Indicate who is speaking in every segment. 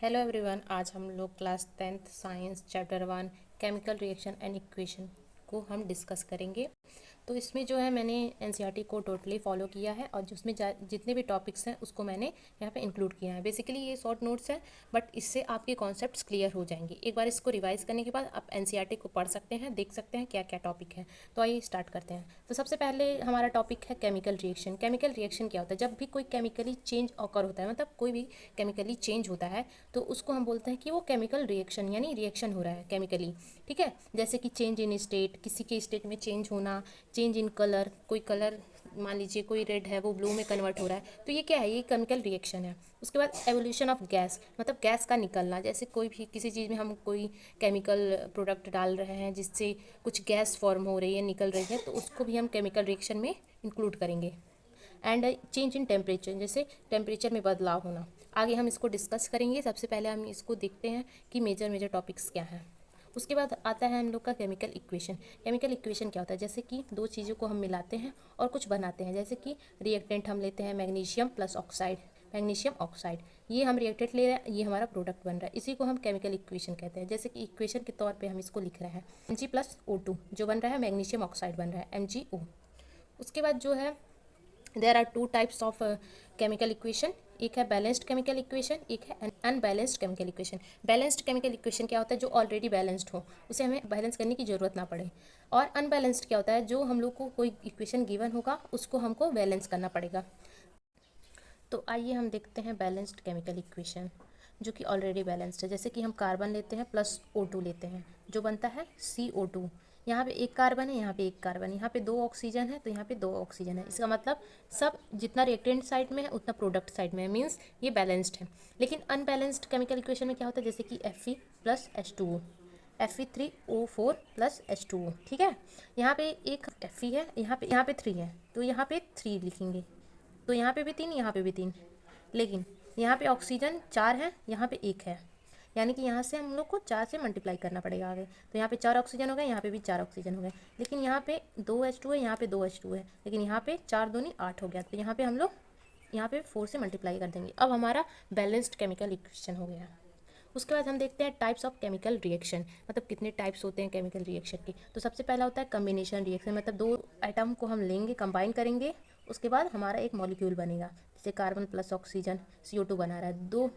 Speaker 1: Hello everyone, आज हम लोग class 10th science chapter 1 chemical reaction and equation को हम डिस्कस करेंगे। तो इसमें जो है मैंने एनसीईआरटी को टोटली फॉलो किया है और जिसमें जितने भी टॉपिक्स हैं उसको मैंने यहाँ पे इंक्लूड किया है। बेसिकली ये शॉर्ट नोट्स हैं, बट इससे आपके कॉन्सेप्ट्स क्लियर हो जाएंगे। एक बार इसको रिवाइज करने के बाद आप एनसीईआरटी को पढ़ सकते हैं, देख सकते हैं क्या क्या टॉपिक है। तो आइए स्टार्ट करते हैं। तो सबसे पहले हमारा टॉपिक है केमिकल रिएक्शन। केमिकल रिएक्शन क्या होता है? जब भी कोई केमिकली चेंज ऑकर होता है, मतलब कोई भी केमिकली चेंज होता है, तो उसको हम बोलते हैं कि वो केमिकल रिएक्शन यानी रिएक्शन हो रहा है केमिकली। ठीक है, जैसे कि चेंज इन स्टेट, किसी के स्टेट में चेंज होना, चेंज इन कलर, कोई कलर मान लीजिए कोई रेड है वो ब्लू में कन्वर्ट हो रहा है, तो ये क्या है? ये केमिकल रिएक्शन है। उसके बाद एवोल्यूशन ऑफ गैस, मतलब गैस का निकलना। जैसे कोई भी किसी चीज़ में हम कोई केमिकल प्रोडक्ट डाल रहे हैं जिससे कुछ गैस फॉर्म हो रही है, निकल रही है, तो उसको भी हम केमिकल रिएक्शन में इंक्लूड करेंगे। एंड चेंज इन टेम्परेचर, जैसे टेम्परेचर में बदलाव होना। आगे हम इसको डिस्कस करेंगे। सबसे पहले हम इसको देखते हैं कि मेजर टॉपिक्स क्या हैं। उसके बाद आता है हम लोग का केमिकल इक्वेशन। केमिकल इक्वेशन क्या होता है? जैसे कि दो चीज़ों को हम मिलाते हैं और कुछ बनाते हैं। जैसे कि रिएक्टेंट हम लेते हैं magnesium plus oxide, magnesium oxide, ये हम रिएक्टेंट ले रहे हैं, ये हमारा प्रोडक्ट बन रहा है, इसी को हम केमिकल इक्वेशन कहते हैं। जैसे कि इक्वेशन के तौर पे हम इसको लिख रहे हैं Mg प्लस O2, जो बन रहा है मैग्नीशियम ऑक्साइड बन रहा है MgO। उसके बाद जो है there are two types of chemical equation. एक है बैलेंस्ड केमिकल इक्वेशन, एक है unbalanced chemical equation. Balanced chemical equation क्या होता है? जो ऑलरेडी बैलेंस्ड हो, उसे हमें बैलेंस करने की ज़रूरत ना पड़े। और अनबैलेंस्ड क्या होता है? जो हम लोग को कोई इक्वेशन गिवन होगा उसको हमको बैलेंस करना पड़ेगा। तो आइए हम देखते हैं बैलेंस्ड केमिकल इक्वेशन, जो कि ऑलरेडी बैलेंस्ड है। जैसे कि हम कार्बन लेते हैं प्लस O2 लेते हैं, जो बनता है CO2। यहाँ पे एक कार्बन है, यहाँ पे एक कार्बन, यहाँ पे दो ऑक्सीजन है, तो यहाँ पे दो ऑक्सीजन है। इसका मतलब सब जितना रिएक्टेंट साइड में है उतना प्रोडक्ट साइड में है, मीन्स ये बैलेंस्ड है। लेकिन अनबैलेंस्ड केमिकल इक्वेशन में क्या होता है? जैसे कि Fe plus H2O, Fe3O4 plus H2O। ठीक है, यहाँ पे एक Fe है, यहाँ पे 3 है, तो यहाँ पे 3 लिखेंगे। तो यहाँ पे भी 3, यहाँ पे भी 3, लेकिन यहाँ पे ऑक्सीजन 4 है, यहाँ पे 1 है, यानी कि यहाँ से हम लोग को 4 से मल्टीप्लाई करना पड़ेगा आगे। तो यहाँ पे 4 ऑक्सीजन हो गए, यहाँ पे भी 4 ऑक्सीजन हो गए, लेकिन यहाँ पे 2 H2 है, यहाँ पे 2 H2 है, लेकिन यहाँ पे 4 दूनी 8 हो गया। तो यहाँ पे हम लोग यहाँ पे 4 से मल्टीप्लाई कर देंगे। अब हमारा बैलेंस्ड केमिकल इक्वेशन हो गया। उसके बाद हम देखते हैं टाइप्स ऑफ केमिकल रिएक्शन, मतलब कितने टाइप्स होते हैं केमिकल रिएक्शन के। तो सबसे पहला होता है कम्बिनेशन रिएक्शन, मतलब दो आइटम को हम लेंगे, कंबाइन करेंगे, उसके बाद हमारा एक मॉलिक्यूल बनेगा। जैसे कार्बन प्लस ऑक्सीजन CO2 बना रहा है,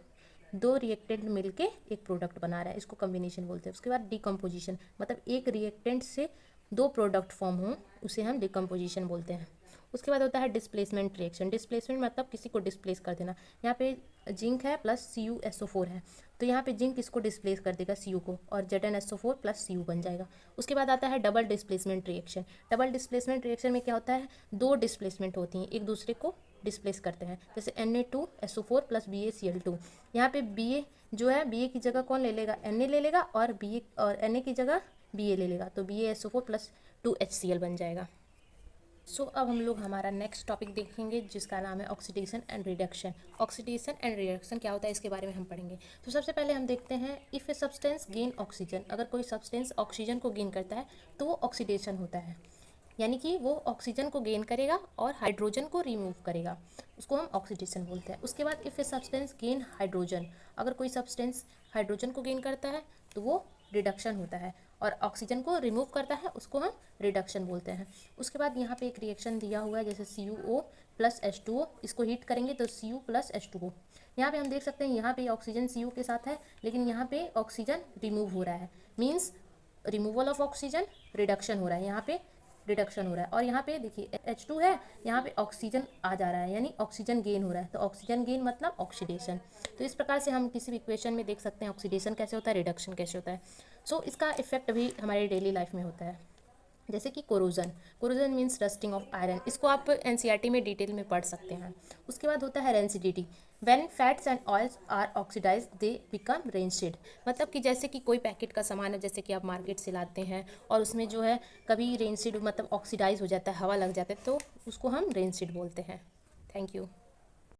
Speaker 1: दो रिएक्टेंट मिलके एक प्रोडक्ट बना रहा है, इसको कम्बिनेशन बोलते हैं। उसके बाद डिकम्पोजिशन, मतलब एक रिएक्टेंट से दो प्रोडक्ट फॉर्म हो, उसे हम डिकम्पोजिशन बोलते हैं। उसके बाद होता है डिस्प्लेसमेंट रिएक्शन। डिस्प्लेसमेंट मतलब किसी को डिस्प्लेस कर देना। यहाँ पे जिंक है प्लस CuSO4 है, तो यहाँ पे जिंक इसको डिस्प्लेस कर देगा Cu को, और ZnSO4 प्लस Cu बन जाएगा। उसके बाद आता है double displacement reaction. Double displacement reaction में क्या होता है? दो डिस्प्लेसमेंट होती हैं, एक दूसरे को डिस्प्लेस करते हैं। जैसे Na2SO4 प्लस BaCl2, यहाँ पे Ba जो है, Ba की जगह कौन ले लेगा? Na ले लेगा, और Na की जगह Ba ले लेगा, तो BaSO4 प्लस 2HCl बन जाएगा। अब हम लोग हमारा नेक्स्ट टॉपिक देखेंगे, जिसका नाम है oxidation and reduction. Oxidation and reduction क्या होता है, इसके बारे में हम पढ़ेंगे। तो सबसे पहले हम देखते हैं if a substance gain oxygen, अगर कोई सब्सटेंस ऑक्सीजन को गेन करता है तो वो ऑक्सीडेशन होता है, यानी कि वो ऑक्सीजन को गेन करेगा और हाइड्रोजन को रिमूव करेगा, उसको हम ऑक्सीडेशन बोलते हैं। उसके बाद if a substance gain hydrogen, अगर कोई सब्सटेंस हाइड्रोजन को गेन करता है तो वो रिडक्शन होता है, और ऑक्सीजन को रिमूव करता है उसको हम रिडक्शन बोलते हैं। उसके बाद यहाँ पे एक रिएक्शन दिया हुआ है, जैसे CuO प्लस H2O, इसको हीट करेंगे तो Cu प्लस H2O। यहाँ पे हम देख सकते हैं, यहाँ पे ऑक्सीजन Cu के साथ है, लेकिन यहाँ पे ऑक्सीजन रिमूव हो रहा है, means removal of oxygen, reduction हो रहा है, यहाँ पे रिडक्शन हो रहा है। और यहाँ पे देखिए H2 है, यहाँ पे ऑक्सीजन आ जा रहा है, यानी ऑक्सीजन गेन हो रहा है, तो ऑक्सीजन गेन मतलब ऑक्सीडेशन। तो इस प्रकार से हम किसी भी इक्वेशन में देख सकते हैं ऑक्सीडेशन कैसे होता है, रिडक्शन कैसे होता है। इसका इफेक्ट भी हमारे डेली लाइफ में होता है, जैसे कि corrosion means rusting of iron, इसको आप एनसीईआरटी में डिटेल में पढ़ सकते हैं। उसके बाद होता है rancidity, when fats and oils are oxidise they become rancid, मतलब कि जैसे कि कोई पैकेट का सामान है, जैसे कि आप मार्केट से लाते हैं और उसमें जो है कभी रेंसिड मतलब ऑक्सीडाइज हो जाता है, हवा लग जाता है, तो उसको हम रेंसिड बोलते हैं। Thank you.